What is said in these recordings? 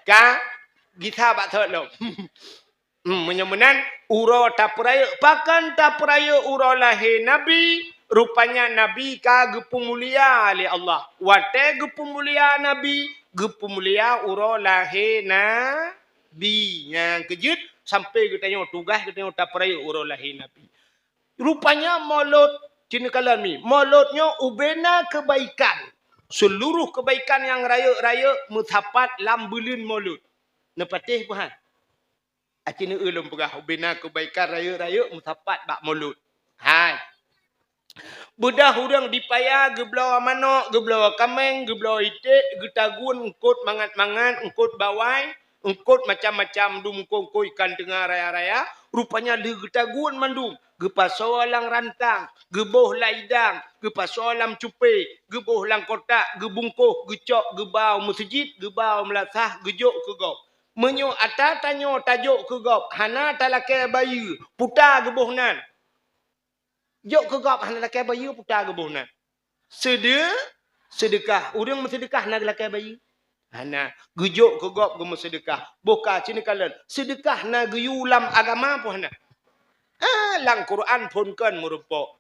Ka gita bak thot lo. Menyemenan uro tapraya pakan tapraya uro lahir Nabi rupanya Nabi ka gepumulia oleh Allah. Wate gepumulia Nabi gepumulia uro lahir Nabi. Yang kejut sampai kita tengok tugas kita tengok tapraya uro lahir Nabi. Rupanya maulud cina kalam ni. Mauludnya ubena kebaikan. Seluruh kebaikan yang raya-raya mutapat lam bulan maulud. Nepatih puhan. Acina ulum pegah ubena kebaikan raya-raya mutapat bak maulud. Hai. Bedah hurang dipaya geblawa manok, geblawa kameng, geblawa itik, getagun engkut mangat-mangat, engkut bawai, engkut macam-macam dum kongko ikan tengah raya-raya, rupanya di getagun mandum. Gepaso lang rantang, geboh laidang, gepaso lam cupe, geboh lang kotak, gebungkuh, gecok, gebau masjid, gebau melasah, gejok ke gop. Menyo ata tanyo tajuk ke gop, hana talake bayu, putar geboh nan. Jok ke gop hana lakai bayu putar geboh nan. Sedekah, urang bersedekah nak lakai bayu. Hana gejok ke gop gemo sedekah. Boka cini kalan, sedekah na geyulam agama pun hana. Lang Quran pun kan merupa.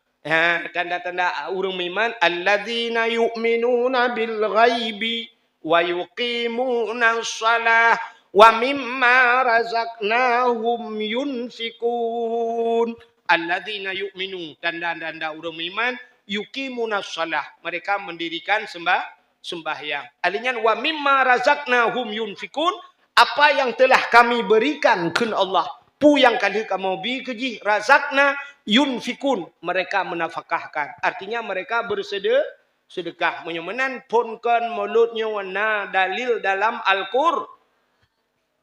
Tanda-tanda urang iman alladzina yu'minuna bil ghaibi wa yuqimuna shalah wa mimma razaqnahum yunfikun. Alladzina yu'minu, tanda-tanda urang iman yuqimuna shalah, mereka mendirikan sembahyang. Alinyan wa mimma razaqnahum yunfikun, apa yang telah kami berikan kepada Allah. Pu yang kali kamu bi keji razakna yunfikun, mereka menafkahkan. Artinya mereka bersedekah. Menyemenan punkan mulutnya wana dalil dalam Al-Qur'an.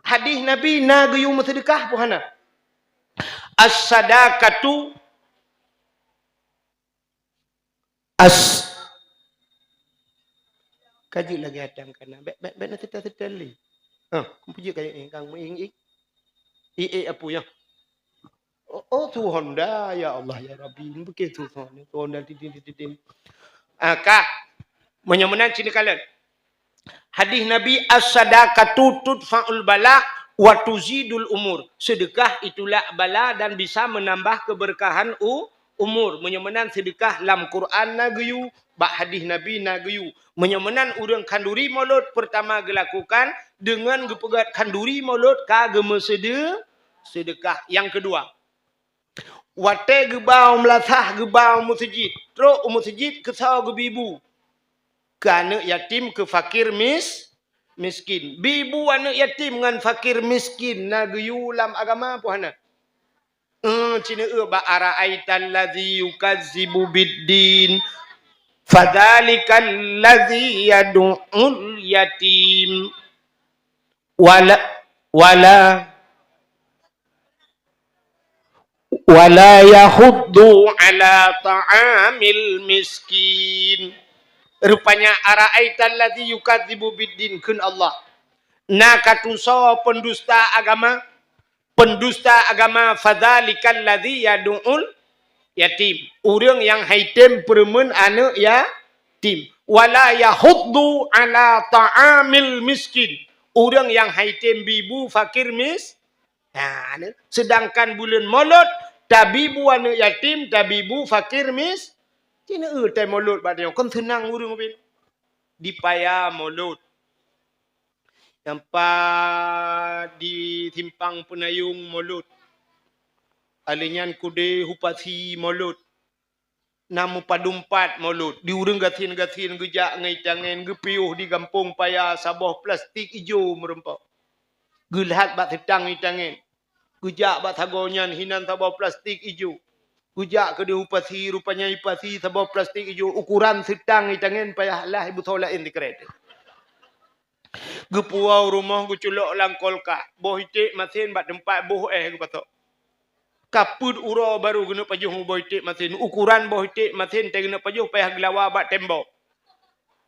Hadis Nabi na gayu bersedekah puhana. As-sadaqatu kaji lagi hadam kana. Bet nak tetel li. Puji kayak ini kang ing. Apa ya? Oh Tuhan dah ya Allah ya Rabbi. Begitu Tuhan dah titin. Kak menyemenan cini kalian. Hadis Nabi as-sadaqatu tudfa'ul bala wa tuzidul umur. Sedekah itulah bala dan bisa menambah keberkahan umur. Menyemenan sedekah lam Quran nagayu, bak hadis Nabi nagayu. Menyemenan urang kanduri maulud pertama dilakukan dengan gepegat kanduri maulud kagema sedekah. Yang kedua, wate gebau melasah gebau masjid. Terus masjid kesau gebibu. Ke anak yatim, ke fakir miskin. Bibu anak yatim dengan fakir miskin nagayu lam agama puhana. Cina ba ara'aital ladzi yukazzibu biddin fadzalikal ladzi yad'ul yatim wala yahuddu ala ta'amil miskin. Rupanya ara'aital ladzi yukadzibu biddin kun Allah. Na katuso pendusta agama fadzalikal ladzi yad'ul yatim. Urang yang haitem peremen anak yatim. Wala yahuddu ala ta'amil miskin. Urang yang haitem bibu fakir sedangkan bulan maulud tabibu anak yatim, tabibu fakir cina tai maulud badnya kon tenang urang bin dipaya maulud nampak di timpang penayung maulud alinyan kude hupati maulud namu padumpat maulud di urang gatin gejak ngai tangan gepiuh di kampung paya sabah plastik hijau merempak gelhat bat tetang ni tangan gejak bat tagonyan hinan sabah plastik hijau. Ujak ke dia upasi, rupanya ipasi sabah plastik hijau. Ukuran sedang ni tangan payah lah ibu tolain di kereta. Gepuau rumah guculok lang kolka. Boh itik masin bat tempat boh gepatok. Kaput uro baru guna pajuh boh itik masin. Ukuran boh itik masin tak guna pajuh payah gelawa bat tembok.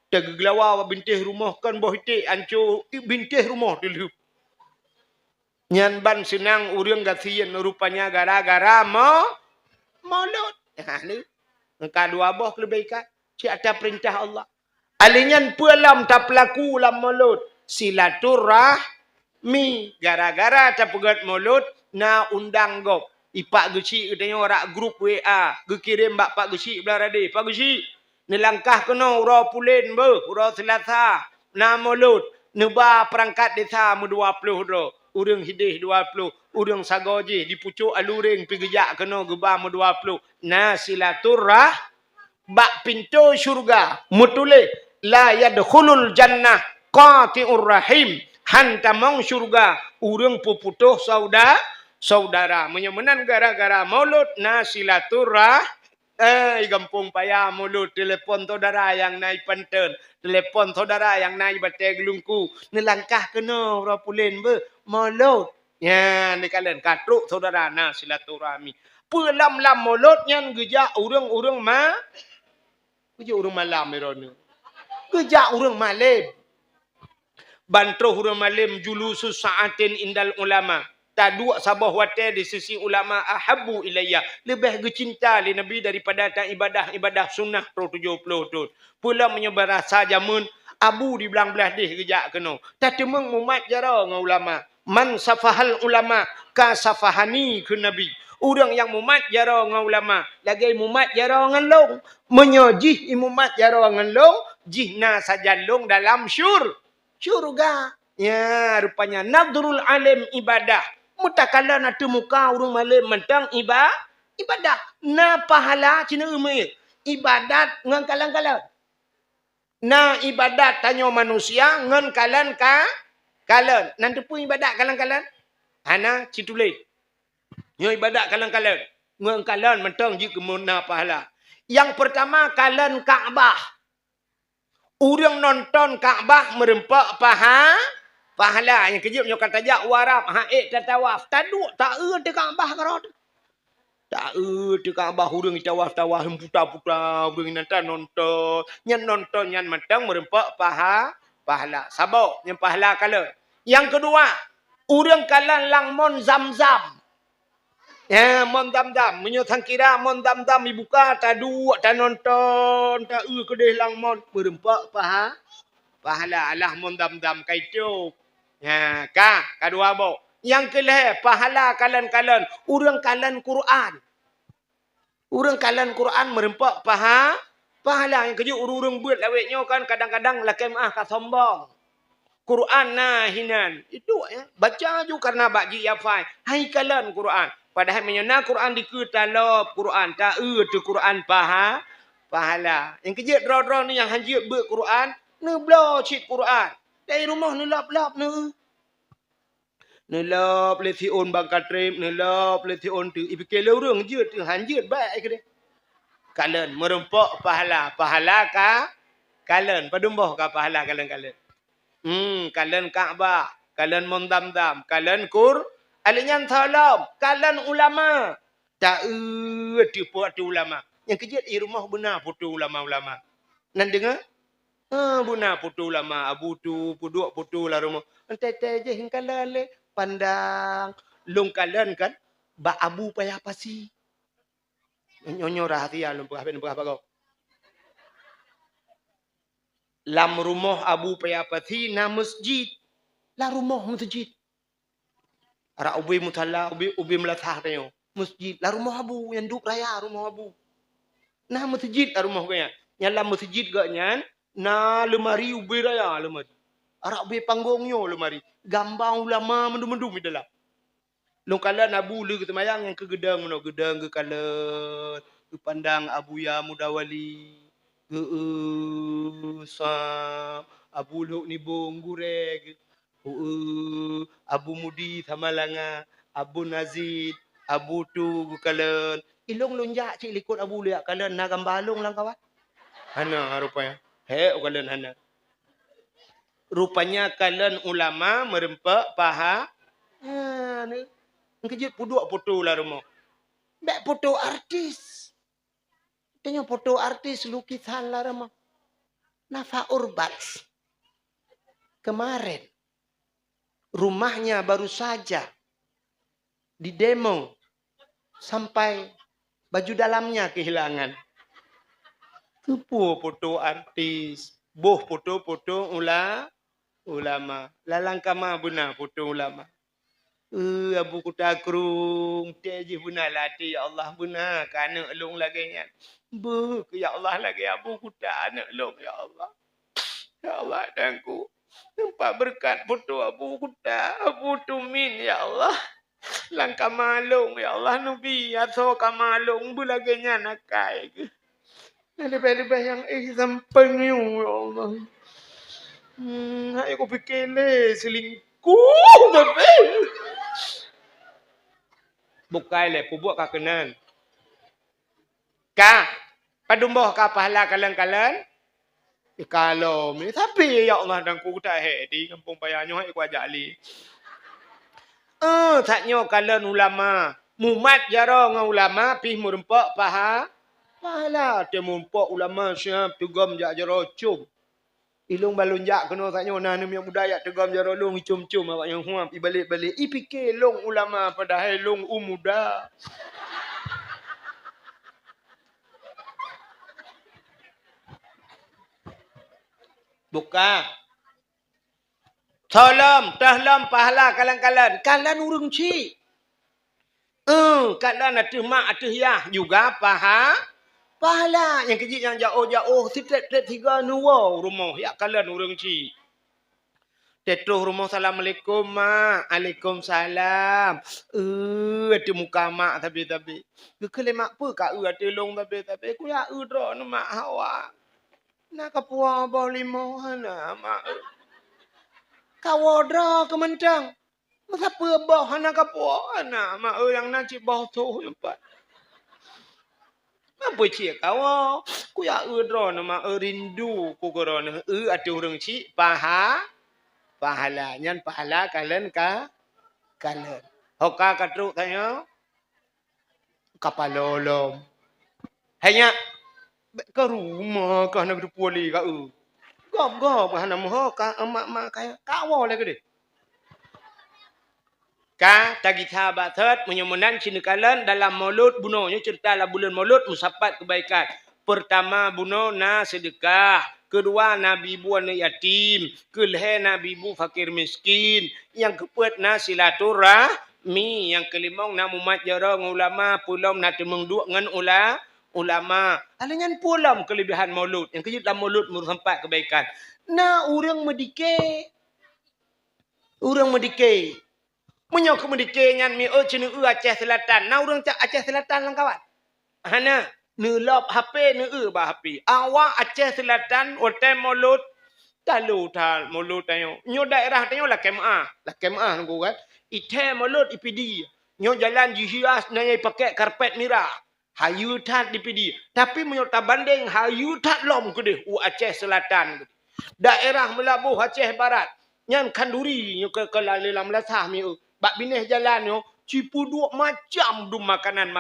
Tak gelawa bintih rumah kan boh itik ancur bintih rumah dulu. Nyan ban senang urang gasian rupanya gara-gara maulud. Ni kedua boh kebaikan. Cik ada perintah Allah. Alinyan pulam tak pelaku lam maulud. Silaturrahim. Mi gara-gara tapegat mulut na undang gop. Ipak geci katanya orang grup WA. Gekirim bak pak geci belah rade. Pak geci. Ni langkah kena ura pulen be. Ura selasa. Na mulut. Neba perangkat desa mu 20 do. Urang hidih 20. Urang sagoji. Di pucuk aluring pigejak kena geba mu 20. Na silaturah. Bak pintu syurga. Mutulih. La yadkhulul jannah. Qati'ur rahim. Hantamong syurga. Urang puputuh saudara. Menyemenan gara-gara mulut na silaturah. Gampung payah mulut. Telepon saudara yang naik Panten. Telepon saudara yang naik Batai Gelungku. Nelangkah kena orang pulen be. Mulut. Ya, ni kalian katruk saudara na silaturahmi. Pelam-lam mulut yang gejak urang-urang Gejak urang malam ni. Gejak urang malam. Bantruh urang malam julusus sa'atin indal ulama. Taduk sabah wate di sisi ulama ahabbu ilayya. Lebih gecinta li Nabi daripada tak ibadah sunnah 70 tu. Pula menyebar rasa jamun abu di belang-belah dih gejak kena. Tapi meng mumat jara dengan ulama. Man safahal ulama ka safahani ke Nabi. Orang yang mumat jara dengan ulama. Lagi mumat jara dengan long. Menyojih mumat jara dengan long. Jihna saja long dalam syurga. Ya, rupanya nadrul alim ibadah. Mutakala natu muka urung malam mentang ibadah. Na pahala cina umir. Ibadat ngan kalan-kalan. Na ibadat tanya manusia ngan kalan kalan. Nanti pun ibadat kalan-kalan. Hana citulih. Nyo ibadat kalan-kalan. Ngan kalan mentang jika na pahala. Yang pertama kalan Kaabah. Urang nonton Kaabah merempak pahala yang kejap nyo kata jak warap haik tatawaf taduk tak de Kaabah karo tak de Kaabah urang tawaf puta-puta urang nonton nyan matang merempak pahala sabok yang pahala kala. Yang kedua urang kalan langmon Zamzam. Ya, mon dam-dam. Menyotang kira mon dam-dam dibuka taduk tak nonton tak kedih langmon merempak pahala alah mon dam-dam kaitu. Ya, kedua bo. Yang kelih pahala kalan-kalan. Urang kalan Quran. Urang kalan Quran merempak pahala yang kejut urang buat lawetnya kan kadang-kadang lakai maah ka sombong. Quran nah hinan. Itu ya. Baca juga karena bagi yafai. Hai kalan Quran. Padahal menyana Quran diketalop Quran. Tak tu Quran pahala. Yang kejut draw-draw ni yang hanjut buat Quran. Ni bela cik Quran. Dari rumah ni lap-lap ni. Nelap letiun bangkat trip, nelap letiun tu. Ipikir lorong je tu, hanjut baik ke dia. Kalen, merempak pahala. Pahala ka? Kalen, padumboh ka pahala kalen-kalen. Kalen Kaabah, kalen mondam-dam, kalen alinyan thalam, kalen ulama. Tak tipu ulama. Yang kejut di rumah benar foto ulama-ulama. Nan dengar? Benar foto ulama. Abu tu, puduk foto lah rumah. Entai-tai je hingkalan le. Pandang. Long kalian kan. Ba abu payah pasi. Nyonyo rahasia. Lumpah kau. Lam rumah abu payah pasi na masjid. La rumah masjid. Ara ubi mutala. Ubi melatah tayo. Masjid. La rumah abu. Yang duk raya rumah abu. Nah masjid la rumah kaya. Yang lam masjid gaknya. Na lemari ubi raya lemari. Arak ubi panggungnya lemari. Gambar ulama mendum-mendum di dalam. Long kalan abu le ke temayang yang ke gedang no gedang ke kalan ke pandang abu ya mudawali ke sa abu luk ni bong gureg abu mudi samalanga abu nazid abu tu ke kalan ilong lonjak cik likut abu liak kalan na gambalong lang kawan. Hana rupanya. Kalan hana. Rupanya kalian ulama merempak paha. Ni kejut puduk foto lah rumah. Bek foto artis. Tanya foto artis lukisan lah rumah. Nafa Urbats. Kemarin. Rumahnya baru saja di demo. Sampai baju dalamnya kehilangan. Kepo foto artis. Boh foto-foto ulama. Ulama. Lalang kama benar putu ulama. Abu kuta kerung. Teji benar lati. Ya Allah benar. Kana elong lagi kan. Ya Allah lagi abu kuta anak elong. Ya Allah. Ya Allah dangku. Nampak berkat putu abu kuta. Abu tumin. Ya Allah. Langkah malung. Ya Allah Nabi. Atau kamalung. Bulaginya nakai ke. Lebih-lebih yang sampeng you. Ya Allah. Aku fikir selingkuh tapi. Bukai le pubuk kakenan. Ka padumboh ka pahala kalan-kalan. Kalau ni tapi ya Allah dan ku tak di kampung payanyo aku ajak li. Taknyo kalan ulama. Mumat jaro dengan ulama pih murempak pahala. Dia murempak ulama siap tugam jak jaro cum. Ilung balun jak kena taknya nah ni yang budaya tegam jaro long cum-cum awak yang huam balik-balik. I fikir long ulama padahal long muda. Bukan. Tahlam pahala kalan-kalan. Kalan urung ci. Kalan atuh mak atuh yah juga pahala yang kecil yang jauh-jauh sitret 3 nuwa rumah ya kalian urang ci. Tetuh rumah assalamualaikum mak. Waalaikumsalam. Ada muka mak tapi. Kekele mak apa ka ada long tapi ku ya dro na mak hawa. Nak kapua ba limo hana mak. Kawadra kementang. Masa apa bah hana kapua hana mak yang nak cik bah tu empat. Apa cik kau? Ku ya dro nama rindu ku korona. Ada orang cik pahala. Nyan pahala kalian kalian. Hoka katruk tanya. Kapalolom. Hanya ke rumah kah nak poli ka Gop hana moh ka emak kaya kawo lagi deh. Ka tagitha bathat menyemunan cinekalan dalam maulud bunonya cerita lah bulan maulud musapat kebaikan. Pertama buno na sedekah, kedua nabi bu anak yatim, kelih nabi bu fakir miskin, yang keempat na silaturahmi, yang kelima na mumat jarang ulama, pulam na temeng dua ngan ulama. Alangan pulam kelebihan maulud, yang kejut dalam maulud musapat kebaikan. Na orang medike. Menyok kemudian mi cina Aceh Selatan. Na urang cak Aceh Selatan lang kawan. Hana nelop HP bah HP. Awak Aceh Selatan hotel mulut talu tal mulut tayo. Nyo daerah tayo lah kemah nunggu kan. Ite mulut IPD. Nyo jalan jihias naya pakai karpet merah. Hayu tat IPD. Tapi menyok tabanding hayu tat lom kedeh Aceh Selatan. Daerah Melabuh Aceh Barat. Nyan kanduri nyo ke lalam lasah mi bak bineh jalan yo cipu dua macam du makanan.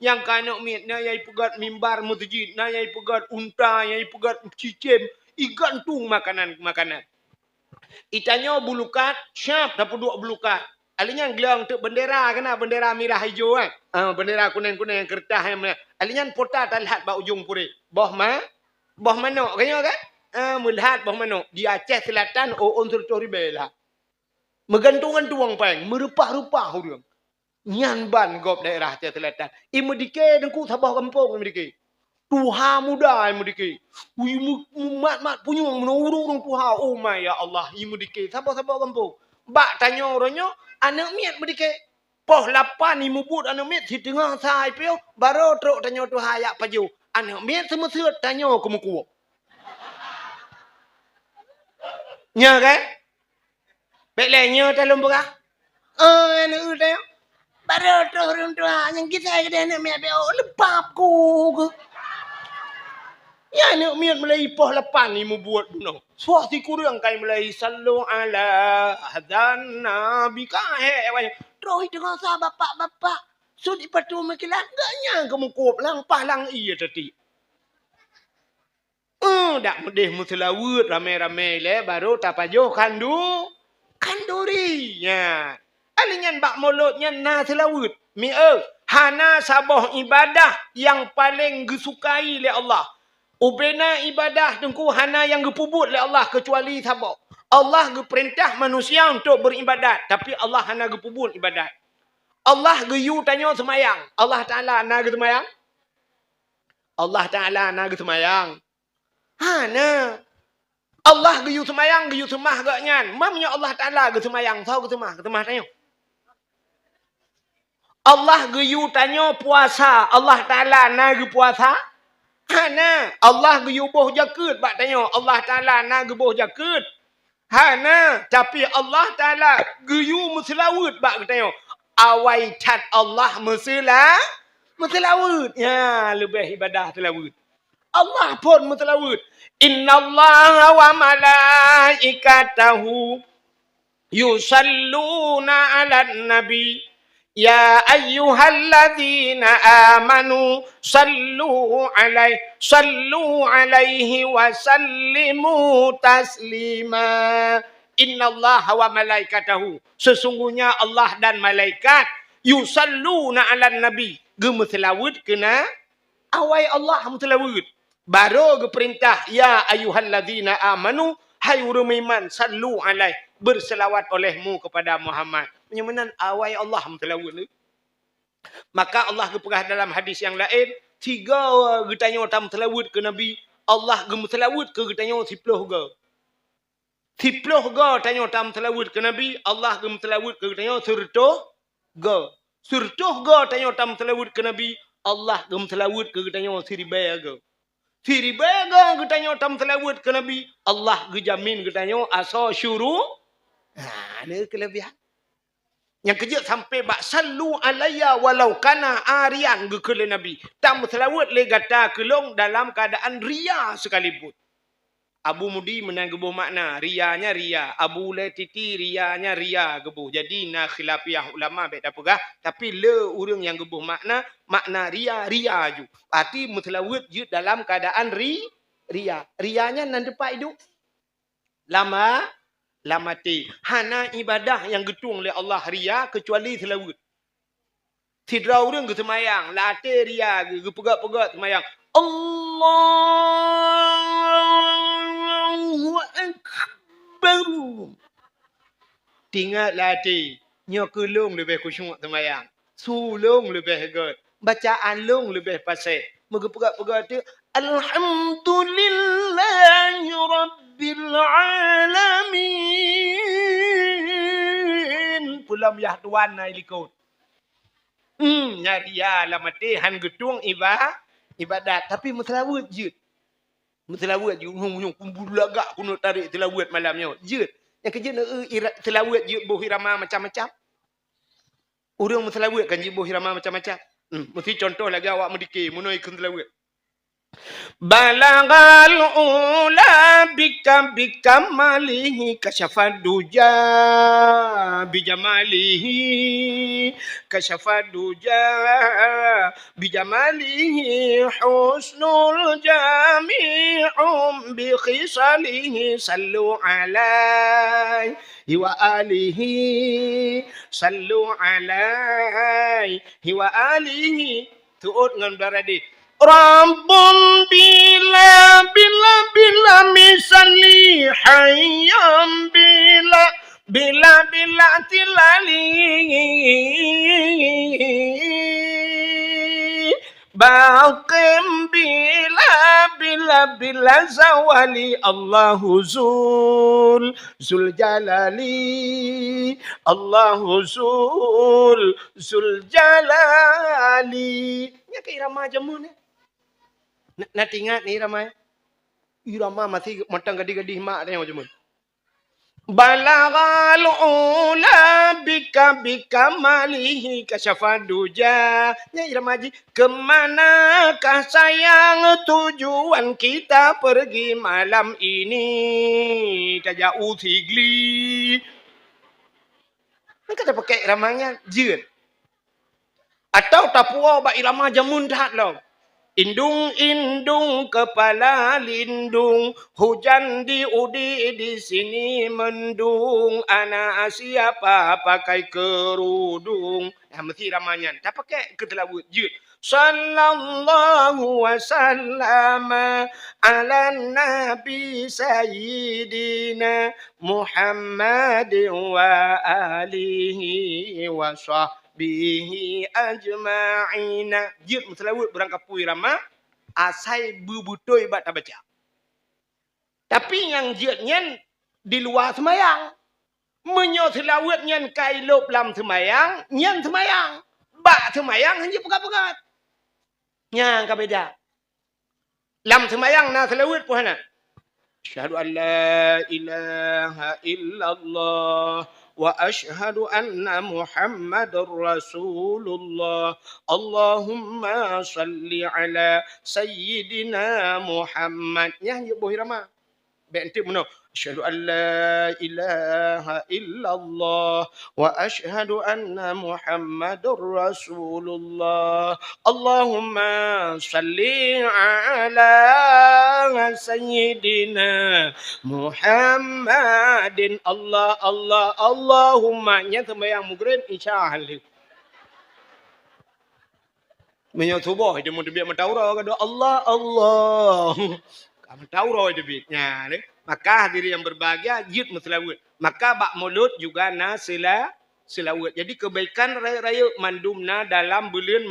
Yang kanak mit na yai pegat mimbar masjid, na yai pegat unta, yai pegat cicim, igantung makanan. Itanya bulukat, syap dapat 2 bulukat. Alinya gelang tu bendera kena bendera merah hijau kan. Bendera kuning-kuning kertas yang alinya pota talhat ba ujung puri. Boh manok kanyo kan? Melihat boh manok di Aceh Selatan unsur Toribela. Megantungan tuang peng, merupah-rupah orang. Nyan ban gop daerah Aceh Selatan. Imedike dengku sabah kampung imedike. Tuha muda imedike. Mat punyung menurung tuha. Oh my ya Allah, imedike sabah kampung. Bak tanya orangnya, anak miat medike. Poh 8 imubut anak miat di tengah sai pio, baru truk tanya tuha yak paju. Anak miat semua seut tanya ke muku. Nya kan? Baik lainnya dalam berah. Anak udah. Baru tu orang tua yang kita ada anak miat beo lepap ku. Ya anak miat mulai poh 8 ni mu buat bunuh. Suati kurang kai mulai sallu ala hadan nabi kahe. Terus dengan sah bapak. Sudi patu makilan gaknya kamu kop lang palang iya tadi. Dak mudih muselawut rame-rame le baru tapajo kanduri ya. Alingan bak mulutnya na selawut. Hana sabah ibadah yang paling disukai oleh Allah. Ubena ibadah tengku hana yang gepubut oleh Allah kecuali sabah. Allah perintah manusia untuk beribadat. Tapi Allah hana pubun ibadat. Allah you tanya semayang. Allah Ta'ala hana semayang. Allah Ta'ala hana semayang. Hana. Allah you semayang, you semah agaknya. Mamnya Allah Ta'ala semayang. Tahu semah tanya. Allah you tanya puasa. Allah Ta'ala hana puasa. Hana. Allah you boh jakut. Bak tanya. Allah Ta'ala hana boh jakut. Hana, tapi Allah Ta'ala geyu meselawut bak katanya. Awai cat Allah meselawut. Ya, lebih ibadah selawut. Allah pun meselawut. Innallaha wa malaikatahu yusalluna 'alan nabi. Ya ayyuhalladzina amanu sallu alaihi wa sallimu taslima. Innallaha wa malaikatahu. Sesungguhnya Allah dan malaikat yusalluna 'alan nabi. Gemeselawut kena awai Allah meselawut. Baru perintah ya ayyuhalladzina amanu hai orang iman sallu alaihi berselawat olehmu kepada Muhammad. Menyamanan awai Allah mentelawut ni. Maka Allah keperah dalam hadis yang lain, 3 getanya tam telawut ke Nabi, Allah gemetelawut ke getanya 10 ga. 10 ga tanya tam telawut ke Nabi, Allah gemetelawut ke getanya 100 ga. 100 ga tanya tam telawut ke Nabi, Allah gemetelawut ke getanya 1000 ga. 1000 ga getanya tam telawut ke Nabi, Allah gejamin getanya asa syuru. Ada kelebihan. Yang kerja sampai bak sallu alayya walau kana arian gekele Nabi. Tak selawat le gata kelong dalam keadaan ria sekalipun. Abu Mudi menang gebuh makna. Rianya ria. Abu Letiti rianya ria gebuh. Jadi na khilafiah ulama baik tak pegah. Tapi le orang yang gebuh makna ria ju. Arti selawat je dalam keadaan ria. Rianya nan depan hidup. Lama mati. Hana ibadah yang getung oleh Allah ria kecuali selawut. Tidak orang ke semayang. Latih ria ke pegat-pegat semayang. Allahu Akbar. Tinggal latih. Nya kelong lebih khusyuk semayang. Sulung lebih hegat. Bacaan long lebih pasal. Maka pegat-pegat tu. Alhamdulillahi Rabbil Alamin. Pulam yah tuan na ilikut. Nyari ya lah mati. Han getung ibadat. Tapi meselawut je. Meselawut je. Kumbulagak kuno tarik selawut malamnya. Je. Yang kerja nak selawut je. Boh irama macam-macam. Orang meselawut kan je boh irama macam-macam. Mesti contoh lagi awak mendikir. Mana ikut selawut. Balagal ula bika malihi kasyafad duja bijamalihi kasyafad duja bijamalihi husnul jami'um bi khisalihi sallu alaihi wa alihi sallu alaihi wa alihi tuut ngan daradi Rabbun bila misali hayyam bila tilali baqim bila zawali Allahu zul jalali Allahu zul jalali. Ya ke irama jamun ni. Nak ingat ni irama. Irama masih matang gadi-gadi mak tengok jamun. Balagal ula bika malihi kasyafad duja. Ya irama ji. Kemanakah sayang tujuan kita pergi malam ini? Tajau tigli. Kan kata pakai iramanya jin. Atau tapua bak irama jamun dah lah. Indung kepala lindung, hujan di udi di sini mendung, anak siapa pakai kerudung. Mesti ramanya. Tak pakai ketelawut jut. Sallallahu wasallam ala nabi sayyidina Muhammad wa alihi wa sahbihi ajma'ina. Jid muslawut berangkat pui rama asai bubutoi bat baca. Tapi yang jid nyen di luar semayang. Menyo selawat nyen kai lop lam semayang, nyen semayang. Bak semayang hanya pegat-pegat. Yang beda. Lam semayang na selawat pun hana. Asyhadu an la ilaha illallah wa asyhadu anna Muhammadar Rasulullah. Allahumma salli ala sayyidina Muhammad. Yang boh irama. Bente meno. Asyhadu an la ilaha illallah wa asyhadu anna Muhammadar Rasulullah. Allahumma salli ala sayyidina Muhammadin. Allah Allah Allahumma nya sembahyang maghrib isya halik. Menyo subuh dia mau biar mentaura kado Allah Allah. Kamu tahu roh debitnya ni. Maka hadirin yang berbahagia jid selawat. Maka bak mulut juga na selawat. Jadi kebaikan raya-raya mandumna dalam bulan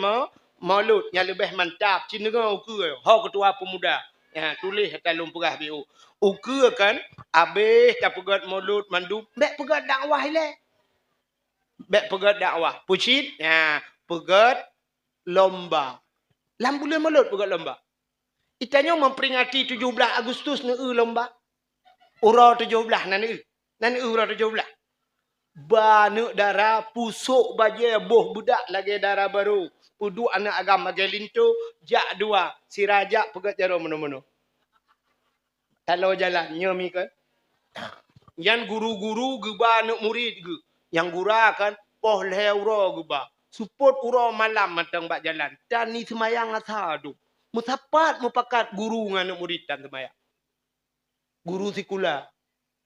maulud yang lebih mantap. Cina kan ukur. Hau ketua pemuda. Ya, tulis dalam perah BO. Ukur kan habis tak pegat maulud mandum. Bek pegat dakwah le. Bek pegat dakwah. Pucit ya, pegat lomba. Dalam bulan maulud pegat lomba. Itanya memperingati 17 Agustus ni lomba. Ura 17 nani. Nani ura 17. Banyak darah pusuk baje boh budak lagi darah baru. Pudu anak agam bagi lintu. Jak dua. Si raja pegat jaro mana-mana. Kalau jalan. Nyami kan. Yang guru-guru geba anak murid ge. Yang gura kan. Poh leh ura geba. Support ura malam matang bak jalan. Dan ni semayang asal tu. Musapat mupakat guru dengan murid dan semayang. Guru sikula.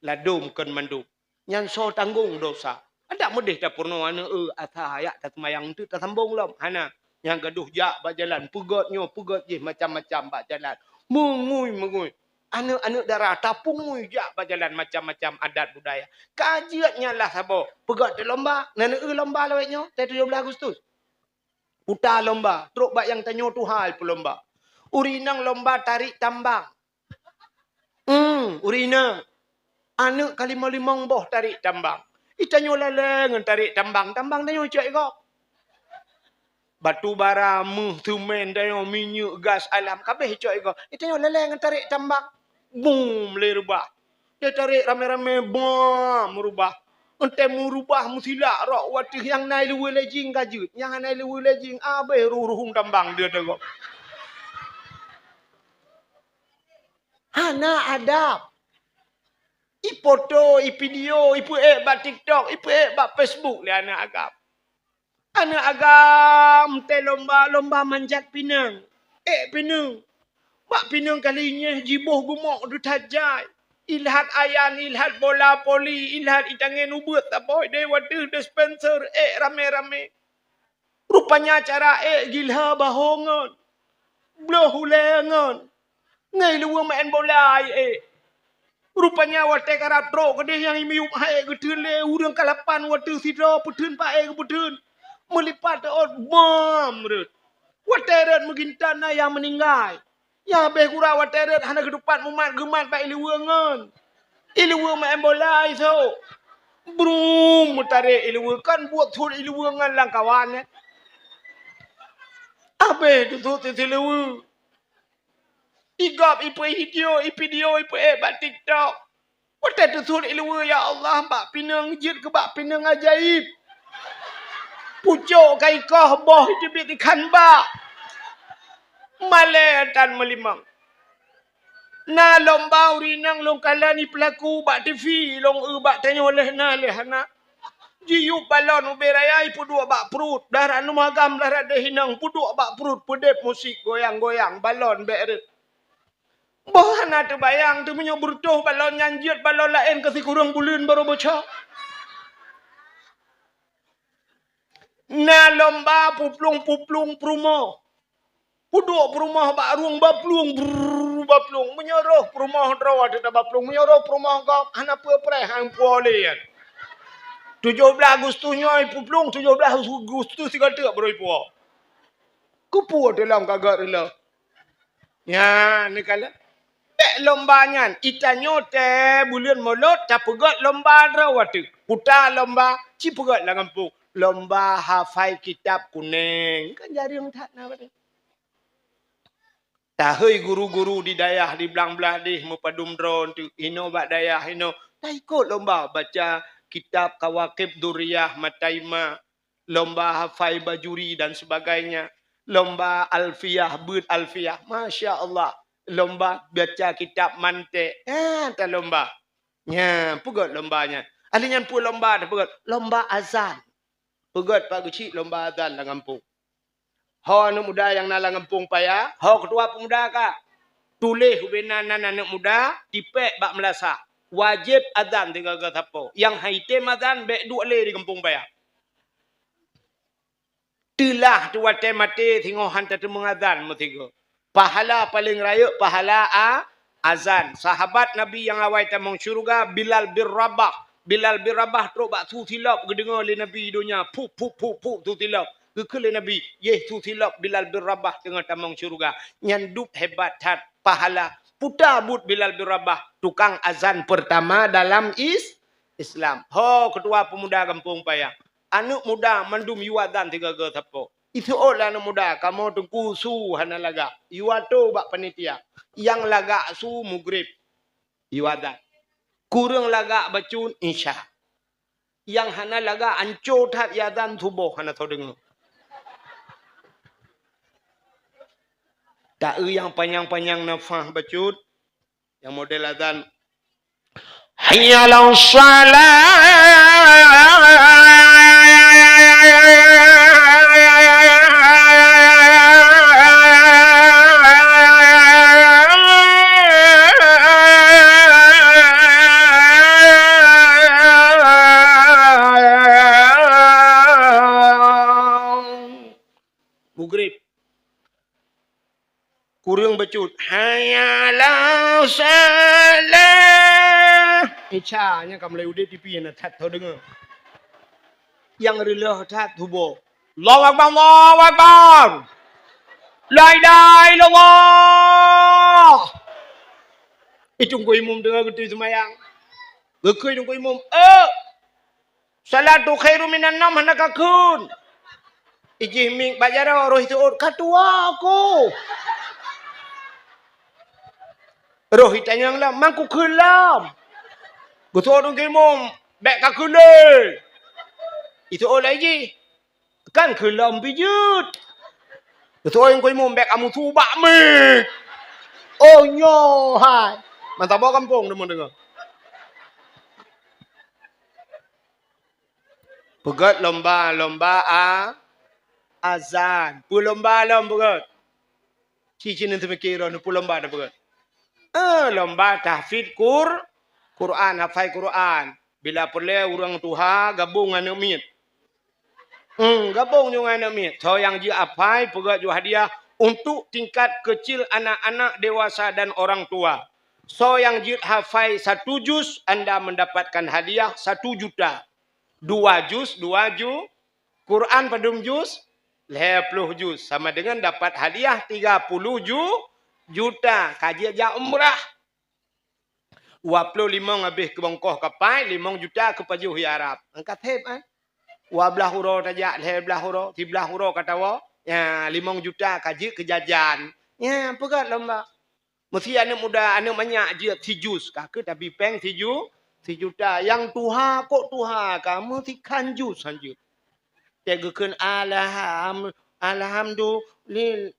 Ladum kan mandum. Yang so tanggung dosa. Ada mudah tak pernah ana asa ayak tak semayang tu tak sambung lam. Hana yang gaduh jak bak jalan. Pegatnya pegat je macam-macam bak jalan. Mengui. Anak-anak darah tapung mui jak bak jalan macam-macam adat budaya. Kajiannya lah sabo. Pegat di lomba. Nana lomba lawetnya. 17 Agustus. Putar lomba. Teruk bak yang tanya tu hal pelomba. Urinang lomba tarik tambang. Urina. Anak kali malimang boh tarik tambang. Itanya leleng tarik tambang. Tambang tanya cek kau. Batu bara, semen, tanya minyak, gas alam. Kabeh cek kau. Itanya leleng tarik tambang. Boom, lerubah. Dia tarik rame-rame, bom, merubah. Entah merubah, musila, rok, watih yang naik luwe lejing kajut. Yang naik luwe lejing, abeh ruruhung tambang dia tengok. Hana adab. I foto, i video, i bak TikTok, i bak Facebook le anak agam. Anak agam te lomba manjat pinang. Pinang. Bak pinang kalinya jibuh gemuk du tajai. Ilhat ayan, ilhat bola poli, ilhat itangen ubut apa dewa tu dispenser rame-rame. Rupanya cara gilha bahongon. Bloh hulengon. Ngai luwa main bola Rupanya wate karap tro kedeh yang imiup hae gedun le urang kalapan wate sidra putun pae putun. Melipat ot bom rut. Wate ret megintana yang meninggal. Ya beh kura wate ret hana kedupat mumat gemat pa iliwengon. Iliwe main bola iso. Brum mutare iliwe kan buat thur iliwengan lang kawan Abe tu tu iliwe. Igap ipu video bak TikTok. Wata tu sur ilwe ya Allah bak pinang jid ke bak pinang ajaib. Pucuk kai kah boh jebit ikan bak. Male tan melimang. Na lomba urinang long kala ni pelaku bak TV long bak tanya oleh na leh anak. Jiu balon uberaya ipu dua bak perut. Darah nu magam darah dehinang puduk bak perut pedep musik goyang-goyang balon beret. Boh na tu bayang tu punya bertuh balon nyanjut balon lain kasi kurang bulan baru bocah. Na lomba puplung promo. Puduk perumah baruang baplung baplung menyuruh perumah draw ada baplung menyuruh perumah kau apa perai hang boleh kan 17 Agustusnya ipu plung 17 Agustus tiga tak baru ipu kupu dalam kagak rela ya ni kala tak lombanya itanyo te bulan molot tak pegat lomba draw ada putar lomba ci pegat lah kampung lomba hafal kitab kuning kan jaring tak nak Tahoi guru-guru di dayah di belang-belah di mupadum drone tu ino bak dayah ino tak ikut lomba baca kitab Kawakib Duriyah Mataima lomba hafai bajuri dan sebagainya lomba alfiyah bud alfiyah masya-Allah lomba baca kitab mantik tak lomba nya pegot lombanya alinya pun lomba dah pegot lomba azan pegot pak kecil lomba azan dalam kampung Ho anak muda yang nalang ngempung paya, ho ketua pemuda ka. Tulis hubina anak muda, tipek bak melasa. Wajib azan tiga ke tapo. Yang haitem azan bek dua le di kampung paya. Telah tu wate mati tengok hantar tu mengazan mutiga. Pahala paling raya pahala azan. Sahabat Nabi yang awal tamang syurga Bilal bin Rabah. Bilal bin Rabah teruk bak tu tilap kedengar oleh Nabi dunia. Pup tu tilap. Kekele Nabi, tu silap Bilal bin Rabah tengah tamang syurga. Nyanduk hebat hat pahala. Putar but Bilal bin Rabah. Tukang azan pertama dalam Islam. Ho ketua pemuda kampung payah. Anak muda mandum yu azan tiga ke tapo. Itu lah anak muda. Kamu tunggu su hana laga. Yu ato bak panitia. Yang laga su mugrib. Yu azan. Kurang laga bacun insya. Yang hana laga ancur hat yazan subuh hana tahu dengar. Tak yang panjang-panjang nafah bacut. Yang model azan. Hayya 'alas Mugrib. Kurang bacut. Hayalah salah. Icanya kamu udah TV yang tat tahu dengar. Yang rela tat tubuh. Allahu Akbar, Allahu Akbar. La ilaha illallah. Itu kau imam dengar gitu semayang. Gekoi kau imam. Salatu khairu minan nam hanakakun. Iji ming bajara roh itu katua aku. Roh hitanya lah, mangku kelam. Betul dong kemom, bek kakule. Itu oleh lagi. Kan kelam bijut. Betul yang kemom bek kamu tubak me. Oh nyo hai. Mantap bawa kampung demo dengar. Pegat lomba azan. Pu lomba pegat. Cici nanti mikir pu lomba dah pegat. Lomba tahfidz Quran, hafal Quran. Bila perlu orang tuha gabung dengan mit. Gabung dengan anak mit. So yang dia hafal pegat juga hadiah untuk tingkat kecil anak-anak dewasa dan orang tua. So yang dia hafal 1 juz anda mendapatkan hadiah 1 juta. 2 juz Quran padum juz 50 juz sama dengan dapat hadiah 30 juta. Kaji aja umrah. 25 habis ke Bangkok kapal, 5 juta ke Pajuh Arab. Angkat heb Wablah huro tajak, leblah huro, tiblah huro kata wa. Ya, 5 juta kaji ke jajan. Ya, pegat lomba. Mesti anak muda, anak banyak je tijus. Kakak tapi peng juta. Yang tuha kok tuha, kamu tikan jus saja. Tegakan alhamdulillah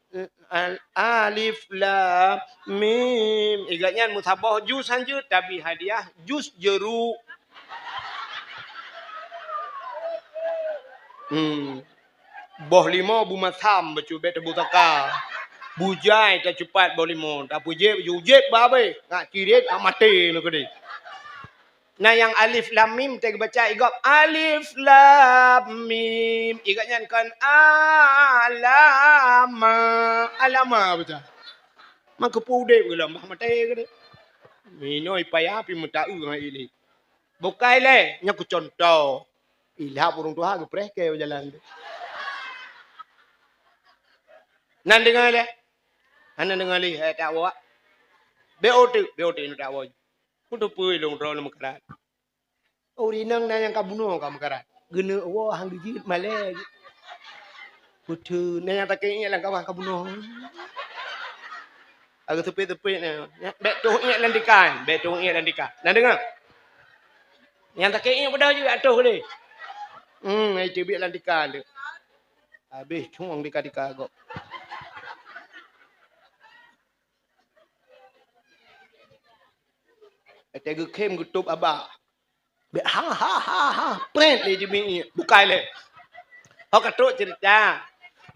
alif lam mim. Ingatnya mutabah jus saja tapi hadiah jus jeruk. Boh 5 bumatham bacu bet butaka. Bujai tak cepat boh 5. Tak pujep jujep babe. Nak cirit nak mati nak kedi. Nah yang alif lam mim tega baca igop alif lam mim. Igaknya kan alama baca. Maka pude gelam mate ke. Minoi payah pi muta ngai ili. Bukai le nya ku contoh. Ilah burung tua ke preke jalan. Nan dengar le. Ana dengar li tak wa. BOT ni tak wa. Ku tu pui long ro nam kerat. Ori nang na yang kabuno kam kerat. Gena wa hang digit male. Putu na yang tak ingat lang kabuno. Aku tepi-tepi ni. Bet tu ingat landikan. Bet tu ingat landikan. Nan dengar. Yang tak ingat pada juga atuh ni. Itu biar landikan dia. Habis cuang dika-dika kok. Tega kem gutup abah. Be ha. Print ni demi bukai le. Hok katuk cerita.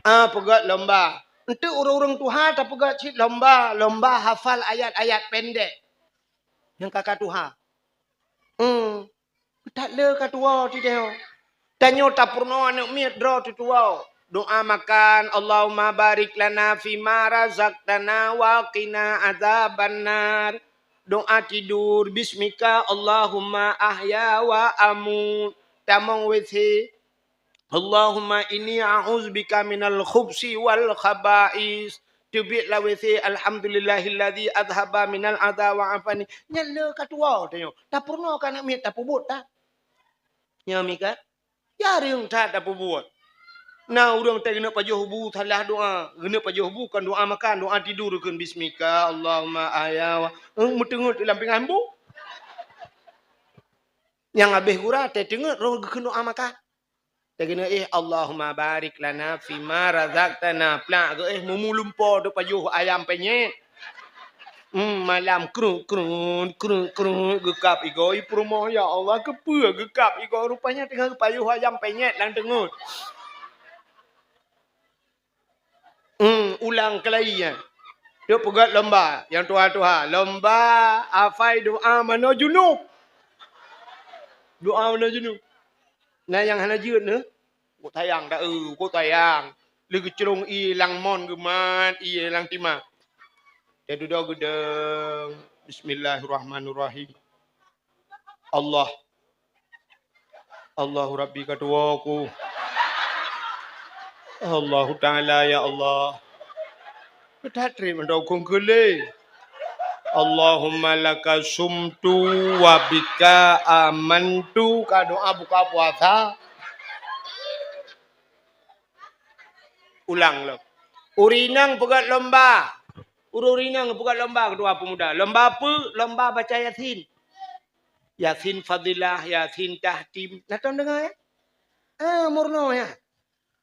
Pegat lomba. Itu orang-orang Tuhan tak pegat cik lomba hafal ayat-ayat pendek. Yang kakak Tuhan. Tak le katua ti dia. Tanyo tak purno anak miat draw tu tua. Doa makan Allahumma barik lana fima razaqtana wa qina adzabannar. Doa tidur bismika Allahumma ahya wa amut. Tamang wethi Allahumma inni a'udzubika minal khubsi wal khaba'is. Tubik la wethi alhamdulillahilladzi adhaba minal adha wa afani. Nyala katua tanyo. Tak purno kan nak miat tak pubut tak. Nya mika. Ya riung tak apa buat. Nah, orang tak kena pajuh hubu salah doa. Kena pajuh hubu kan doa makan, doa tidur kan bismika Allahumma ayawa. Mutengut dalam pinggan bu. Yang habis gura tak dengar orang kena doa makan. Tak kena Allahumma barik lana fima razaqtana. Plak ke memulumpo do pajuh ayam penyet. Malam krung gekap igo ipromo ya Allah kepa gekap igo rupanya tengah payuh ayam penyet lang dengut. Ulang kelai ya. Dia pegat lomba yang tua-tua. Lomba afai doa mana junub. Doa mana junub. Nah yang hana jut ne. Ko tayang dah ko tayang. Legi cerung i lang mon geman i lang timah. Dia duduk gedeng. Bismillahirrahmanirrahim. Allahu Rabbi katuaku. Allahu Ta'ala ya Allah. Ketatri mendokong gele. Allahumma laka sumtu wa bika amantu. Ka doa buka puasa. Ulang lo. Urinang pegat lomba. Urinang pegat lomba kedua pemuda. Lomba apa? Lomba baca Yasin. Yasin fadilah, Yasin tahtim. Nak tahu dengar ya? Murno ya.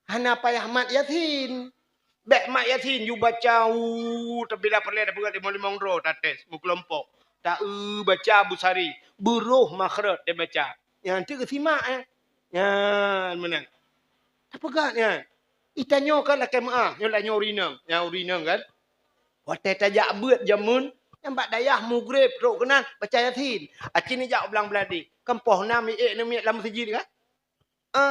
Hana payah mat Yasin. Bek mat Yasin you baca terbila perle dah pegat 55 ro tates mu kelompok. Tak baca busari. Buruh makhraj dia baca. Yang tu kesimak ya. Yang menang. Tak pegat ya. Itanyo kan lah kemaah. Nyo lah urinang. Yang urinang kan. Watai tajak buat jamun. Yang bak dayah mugrib. Rok kenan. Baca Yasin. Acini jak belang beladi. Kempoh nam mi'ik na mi'ik dalam masjid kan.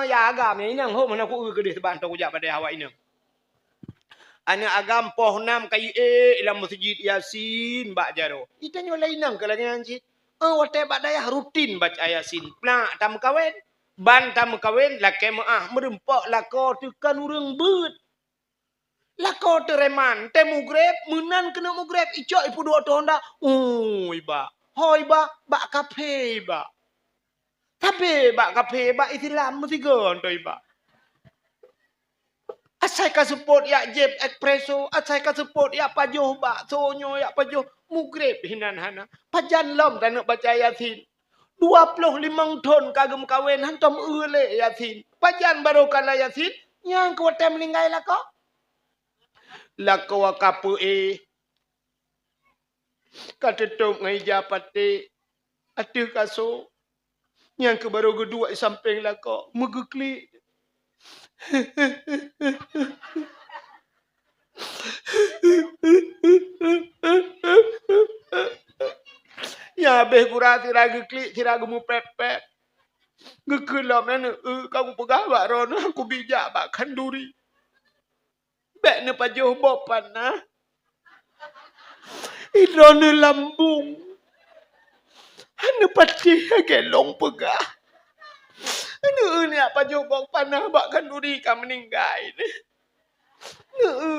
Ya agam yang inang. Ho mana aku ke dia sebab aku jak pada awak inang. Anak agam poh nam kayu dalam masjid Yasin. Bak jaro. Itanyo lah inang ke lagi anjit. Watai bak dayah rutin baca Yasin. Pelak tam kawin. Ban tam kawin. Laki maah merempak lako tekan urang bet. Lako tereman, temu grab, menan kena mu grab, icok ipu dua tahun dah. Iba. Hoi ba, bak kafe iba. Tapi bak kafe, bak Islam mesti gon to iba. Asai ka support ya Jeb Espresso, asai ka support ya pajuh bak sonyo ya pajuh mu grab hinan hana. Pajan lom dan nak baca Yasin. 25 ton kagem kawin hantam ule Yasin. Pajan baru kala Yasin, yang kuatai meninggal lah kau. Lako wakapu katetok ngai japate atu kaso yang ke baru kedua samping lako megekli Ya habis kurang tiraga klik, tiraga mu pepet. Gekelam mana? Kamu pegawai Ron, aku bijak bak kanduri. Bek ne pajuh bopan nah. Idrone lambung. Hana pati gelong pegah. Hana ni pajuh bopan nah bak kanduri ka meninggal ni.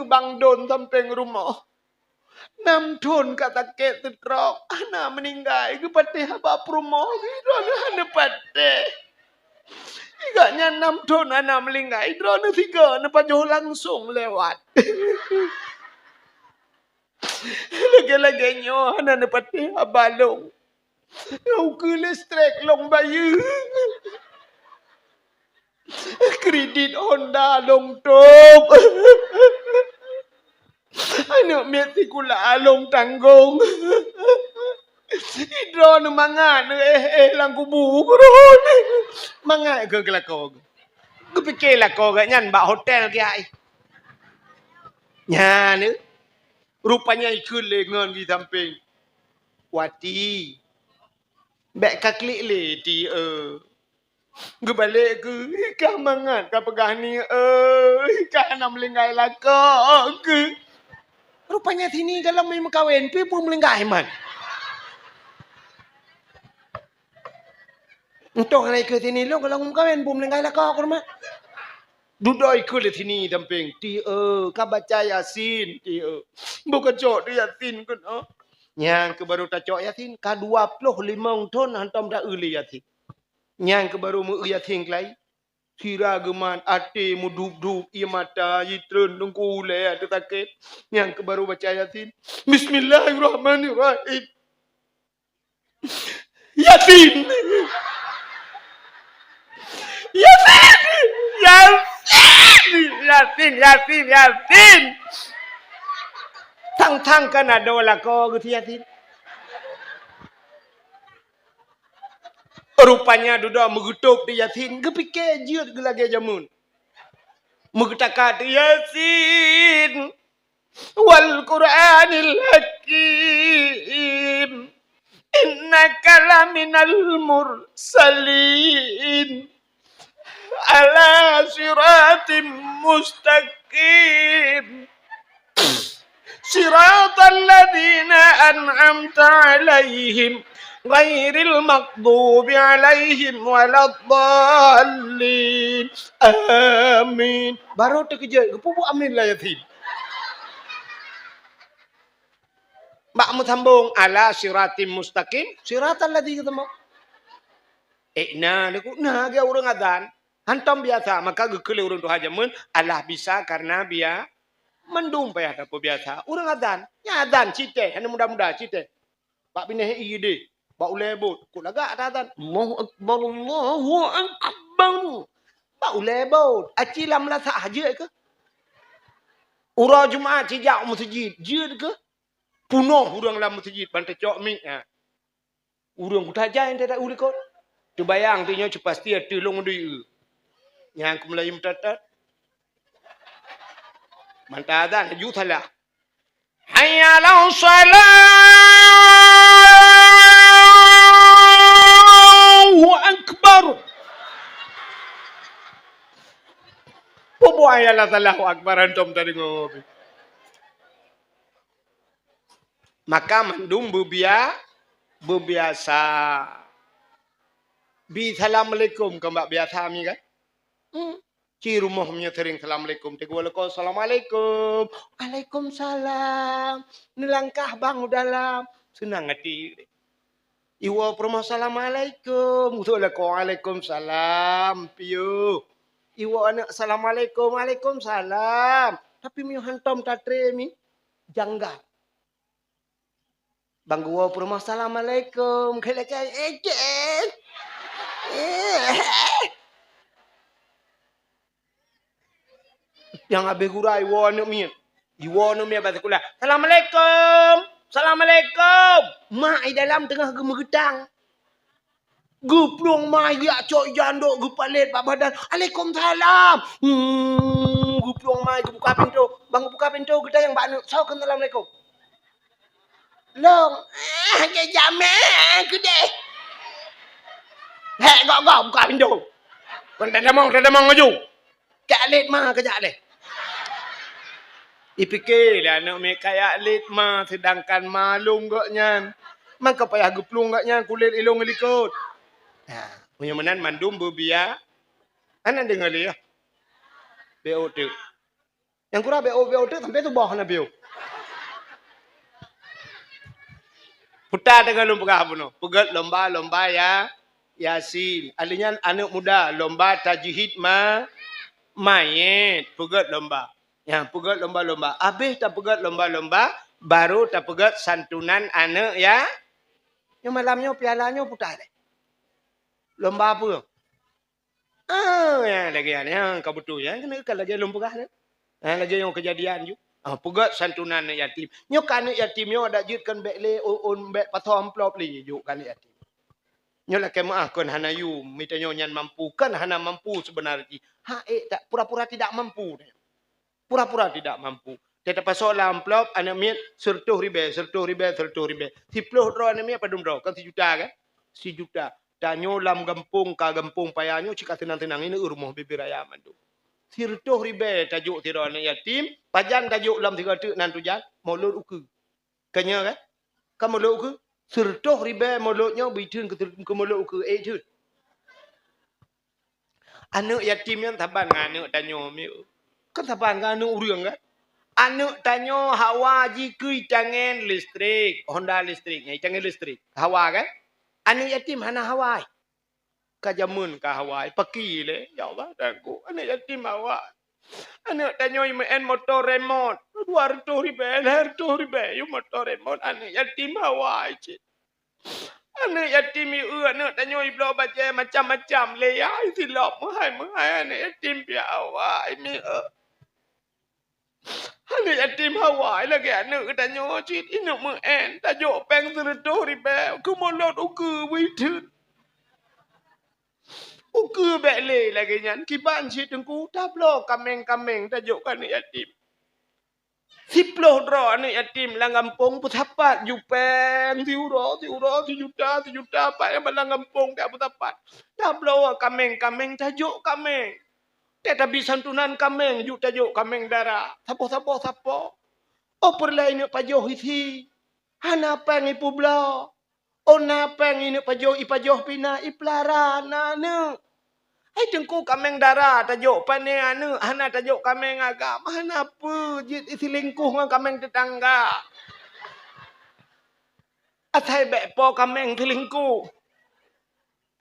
Bang Don samping rumah. 6 tahun kata ke terok. Hana meninggal. Ke pati haba promo. Idrone hana pati. Igaknya 6 tahun anak melingkai. Idrone 3. Napa jauh langsung lewat. Lagi-lagi nyo. Anak nepati abalong. Kau ke listrik long bayu. Kredit Honda long top. Anak meti kula long tanggung. Idrone mangan. Lang kubu. Mangan ke kelakau. Ku fikirlah kau kat nyan bak hotel ke ai. Nyan rupanya ikut lengan di samping. Wati. Bek ka klik le ti Gue balik ke kah mangat ka pegah ni kah nak melingkai lah ke. Rupanya sini kalau memang kawin pi pun melingkai man. Untuk hari ke sini lo kalau mau kawin pun melingkai lah kau rumah. Duduk ikut di sini samping. Ti ka baca Yasin ti bukan cok di Yasin kan Yang ke baru tak cok Yasin ka 25 tahun hantam dah uli Yasin. Yang ke baru mu Yasin kelai. Sira geman ate mu dub-dub ia mata yitren dengku le ada sakit. Yang ke baru baca Yasin. Bismillahirrahmanirrahim. Yasin. Yasin. Yasin. Tang kan ada lako gitu Yasin. Rupanya duduk mengutuk di Yasin. Kepikir jiut ke lagi jamun. Mengutakat Yasin. Wal Quranil Hakim. Innaka laminal mursalin. Ala siratim mustaqim. Siratal ladhina an'amta alaihim. Ghairil maghdubi alaihim waladdallin. Amin. Baru terkejut. Kepupu amin lah Yasin. Mak mu sambung. Ala siratim mustaqim. Siratal ladhi ketemu. Nah dia orang adan. Hantam biasa. Maka gekele orang tu hajamun. Allah bisa karena dia mendum payah apa biasa. Orang adan. Ya adan cite. Hanya muda-muda cite. Pak pindah ide. Pak ulebot. Kau lagak ada adan. Allahu Akbar. Allahu Akbar. Pak ulebot. Acilam lah sahaja ke? Urah Jumaat cijak masjid. Jid ke? Punuh orang dalam masjid. Bantai cok mik. Orang kutajai yang tidak ulikot. Tu bayang tu nyo pasti ada long dia. Yang aku mulai mentatat. Mantadan juthalah. Hayya la Allahu akbar. Popo hayya la Allahu akbar antum tadi ngopi. Maka mandum berbiasa. Bi assalamualaikum ke mbak biasa mi kan? Ci rumah punya sering assalamualaikum. Teguh leko assalamualaikum. Waalaikumsalam. Nelangkah bang dalam. Senang hati. Iwa permah assalamualaikum. Usul leko waalaikumsalam. Piu. Iwa anak assalamualaikum. Waalaikumsalam. Tapi mi hantam tatre mi janggal. Bang gua permah assalamualaikum. Kelakar yang habis gurai iwa nak mi. Iwa nak mi abang sekolah. Assalamualaikum. Assalamualaikum. Mak di dalam tengah gemergetang. Geplong mai ya cok jandok gepalit pak badan. Waalaikumsalam. Geplong mai buka pintu. Bang buka pintu kita yang bak nak. Assalamualaikum. Long. Cái jamé cứ deh. Hek gok buka pintu. Kon tak ada maju. Kak mah kejak leh. Ipikirlah anak mek kayak lit mah sedangkan malum gaknya. Maka payah geplung gaknya kulit ilung likut. Punya menan mandum berbia. Anak dengar dia. BO tu. Yang kurang BO tu sampai tu bawah na BO. Putar dengan lomba apa no? Pegat lomba ya Yasin. Alinya anak muda lomba tajhid mayit. Pegat lomba. Ya, pegat lomba. Habis tak pegat lomba, baru tak pegat santunan anak ya. Yang malamnya pialanya putar. Lomba apa? Ya lagi ya, kau betul ya. Kena kalau lagi lomba kan. Lagi yang kejadian juga. Pegat santunan anak yatim. Nyo kan anak yatim nyo ada jutkan bek le on bek patom plop li juk kan anak yatim. Nyo lah kemaah kon hana yu mita nyo nyan mampu kan hana mampu sebenarnya. Tak pura-pura tidak mampu. Pura-pura tidak mampu. Tetapi pasal amplop anak miat 100 ribu. 10 ro anak miat padum ro kan 1 juta kan? 1 juta. Danyo lam gampung ka gampung payanyo cika tenang-tenang ini rumah bibir ayam tu. 100 ribu tajuk tiro anak yatim, pajan tajuk lam 300 nan tujan mulut uku. Kanya kan? Kan mulut uku 100 ribu mulutnya bitun ke mulut uku tu. Anak yatim yang taban anak tanyo mi. Kan taban anak urang kan? Anak tanyo hawa jikui cangen listrik, Honda listrik, cangen listrik. Hawa kan? Anak yatim hana hawa. Kajamun ka Hawaii paki le ya Allah aku anak yatim awak anak tanyo main motor remote 200 ribu you motor remote anak yatim Hawaii cik anak yatim anak tanyo iblo baca macam-macam le ya silap mahai anak yatim pia awak mi anak yatim Hawaii lagi anak tanyo cik inuk main tajuk peng 100 ribu ku molot uku widut Uku bele lagi nyan kiban si tengku tablo kameng tajuk kan yatim. 10 ro anak yatim lang kampung putapat jupeng tiuro 1 juta pak yang balang kampung tak putapat. Tablo kameng tajuk kameng. Tetapi santunan kameng juk tajuk kameng darah. Sapo. Oh perlain pajoh isi. Hana peng ipu blo. Ona peng ini ipajoh pina iplarana ne. Hai tengku kameng darah tajuk pane anu hana tajuk kameng agam hana apa jit selingkuh dengan kameng tetangga. Atai bek po kameng selingkuh.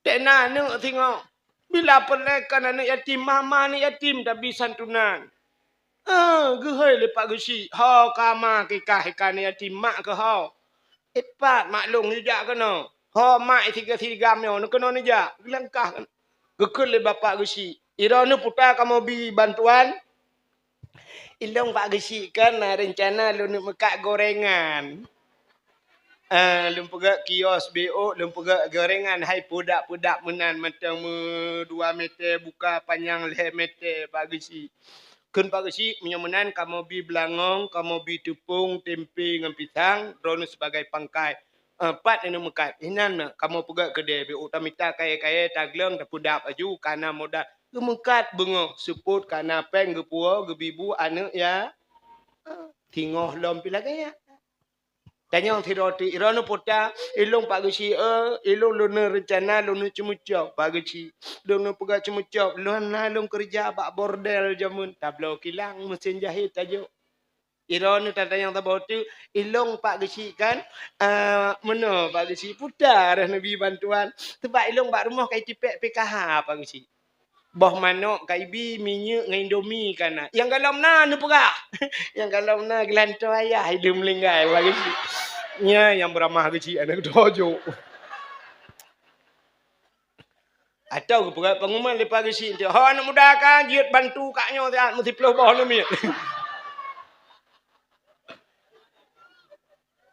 Tena anu tengok bila perlekan anak yatim mama anak yatim tapi santunan. Gehoi lepak gesi. Ha kama kikah ikan yatim mak ke ha. Epat maklum juga kena. Ho mak 3 mio no kena ni ja. Langkah. Gekul le bapak gesi. Ira nu putar kamu bi bantuan. Ilong pak gesi kan rencana lu nak mekak gorengan. Lu pegak kios BO, lu pegak gorengan hai pudak menan macam 2 meter buka panjang 5 meter pak gesi. Kun pak gesi menan kamu bi belangong, kamu bi tepung, tempe dengan pisang, drone sebagai pangkai. 4 ini mekat. Inan kamu pegak kedai BO tamita kaya tagleng pudap aju kana modal. Mekat bengok support kana peng gepuo gebibu anak ya. Tingoh lom pila kaya. Tanya roti irano pota ilong pak gesi ilong luna rencana luna cemucok pak gesi luna pegak cemucok luna lung kerja pak bordel jamun tablo kilang mesin jahit tajuk irano tanya tabau tu ilong pak gesi kan mana pak gesi putar nabi bantuan sebab ilong pak rumah kai tipek PKH pak gesi boh manok kaibi minyak dengan indomie kana yang galam na nu pegak yang galam na gelanto ayah hidup melinggai bagi nya yang beramah kecil anak dojo atau ke pegak pengumuman lepas kecil tu ha anak muda kan jiut bantu kaknya tu mesti peluh bawah ni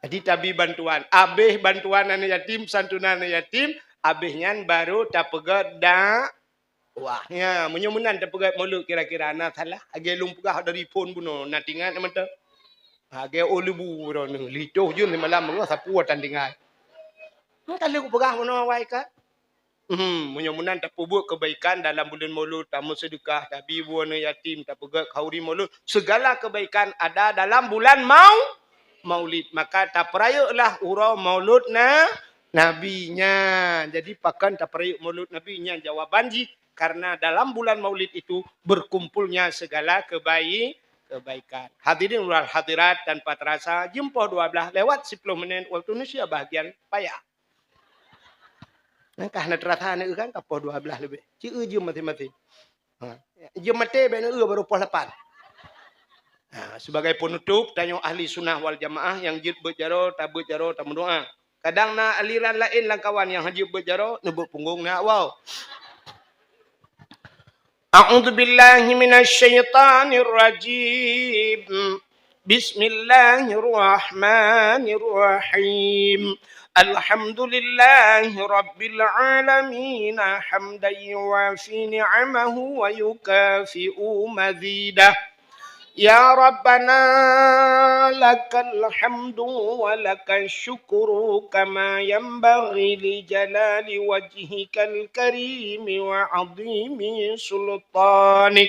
jadi tabi bantuan habis bantuan anak yatim santunan anak yatim habisnya baru tak pegat dak wah ya menyemunan tak pegat mulut kira-kira anak salah age lung pegah dari phone buno natingan macam Ge olebu ro ni li to yun ni malam ngo sapu tandingan. Kan lu pegah mana wai ka? Mudah-mudahan tak buat kebaikan dalam bulan Maulud, tamu sedekah, tabi buana yatim, tak pegak hauri Maulud. Segala kebaikan ada dalam bulan Maulid. Maka tak perayalah urau Maulud Nabinya. Jadi pakan tak perayuk Maulud Nabinya. Jawaban ji, karena dalam bulan Maulid itu berkumpulnya segala kebaikan. Hadirin wal hadirat tanpa terasa, jumpa 12 lewat 10 menit waktu Indonesia bahagian payah. Kah nak terasa nak kan kapal 12 lebih. Ci je mati-mati. Je mati ben baru pos 8. Sebagai penutup tanya ahli sunnah wal jamaah yang jid berjaro, tak berjaro, tak berdoa. Kadang na aliran lain lang kawan yang hajib berjaro, nebuk punggung nak wow. A'udzu billahi minasyaitonir rajim. Bismillahirrahmanirrahim. Alhamdulillahi rabbil alamin hamdan yuwafi ni'amahu wa yukafi'u mazidah. Ya Rabbana lakal hamdu wa lakal syukru kama yanbaghi li jalali wajhikal karimi wa azimi sultanik.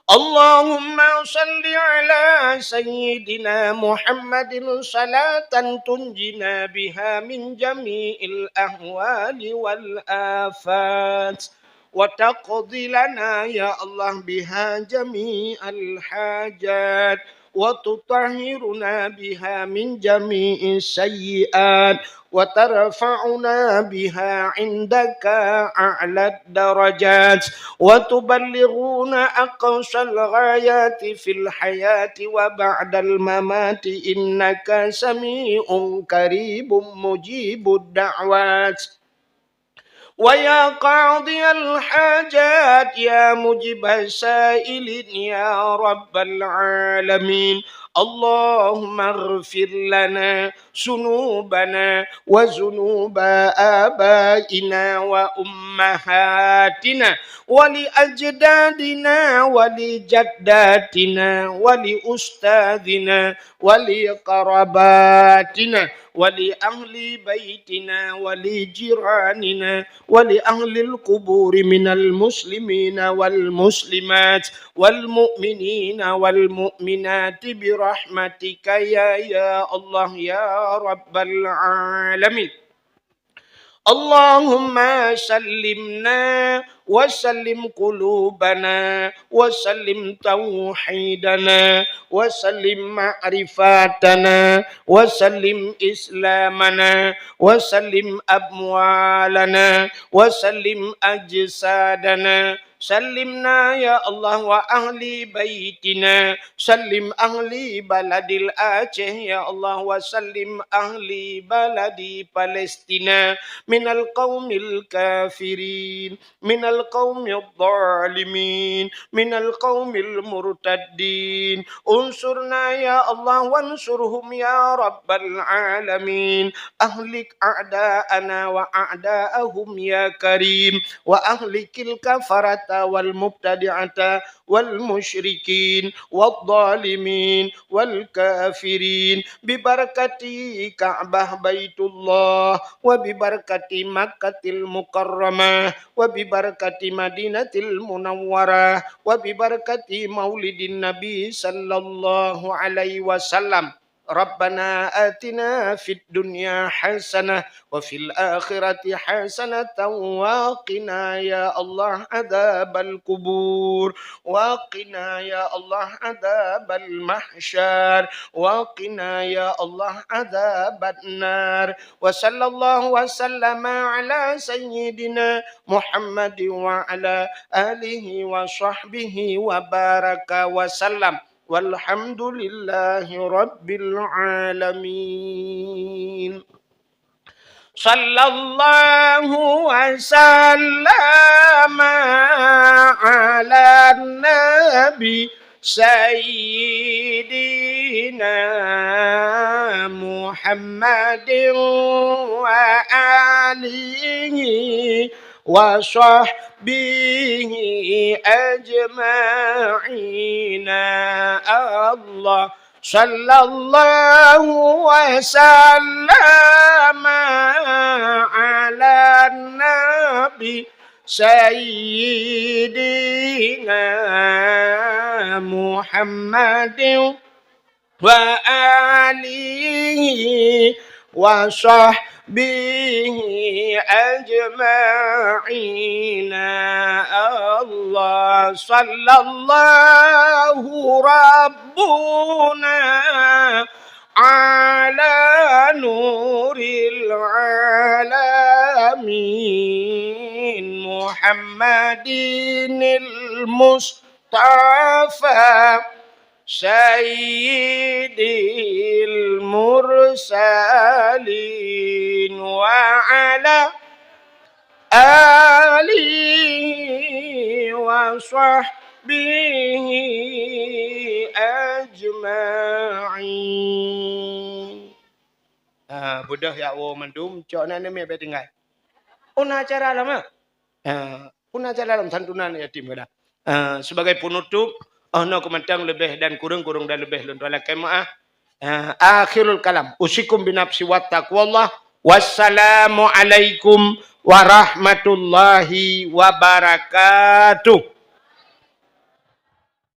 Allahumma salli ala sayyidina Muhammadin salatan tunjina biha min jami'il ahwali wal afat. وتقضي لنا يا الله بها جميع الحاجات وتطهرنا بها من جميع السيئات وترفعنا بها عندك أعلى الدرجات وتبلغنا أقصى الغايات في الحياة وبعد الممات إنك سميع قريب مجيب الدعوات ويا قاضي الحاجات يا مجيب السائلين يا رب العالمين اللهم اغفر لنا ذنوبنا وذنوب آبائنا وأمهاتنا ولأجدادنا ولجداتنا ولأستاذنا ولقرباتنا ولأهل بيتنا ولجيراننا ولأهل القبور من المسلمين والمسلمات والمؤمنين والمؤمنات برحمتك يا الله يا رب العالمين اللهم سلمنا وسلم قلوبنا وسلم توحيدنا وسلم معرفاتنا وسلم إسلامنا وسلم أموالنا وسلم أجسادنا سلمنا يا الله وأهل بيتنا سلم أهل بلد الآچه يا الله وسلم أهل بلد فلسطين من القوم الكافرين من القوم الظالمين من القوم المرتدين انصرنا يا الله وانصرهم يا رب العالمين أهلك أعداءنا وأعداءهم يا كريم وأهلك الكفرة والمبتدعة والمشركين والظالمين والكافرين ببركة كعبة بيت الله وببركة مكة المكرمة وببركة مدينة المنورة وببركة مولد النبي صلى الله عليه وسلم ربنا آتنا في الدنيا حسنة وفي الآخرة حسنة وقنا يا الله عذاب القبور وقنا يا الله عذاب المحشر وقنا يا الله عذاب النار وصلى الله وسلم على سيدنا محمد وعلى آله وصحبه وبارك وسلم والحمد لله رب العالمين صلى الله وسلم على النبي سيدنا محمد وآله وصحبه أجمعين الله sallallahu wasallam ala nabi sayyidina Muhammadin wa alihi wa sahbihi ajma'ina. Allah sallallahu rabbuna ala nuril alamin Muhammadinil Mustafa sayyidil mursalin wa ala alihi wa sahbihi ajma'in. Budah ya Allah mandum cok na nemi apa tinggal. Una acara lama. Una acara dalam santunan yatim kada. Sebagai penutup ono kementang lebih dan kurang dan lebih lentala kemaah. Akhirul kalam. Usikum binafsi wa taqwallah. Wassalamu alaikum warahmatullahi wabarakatuh.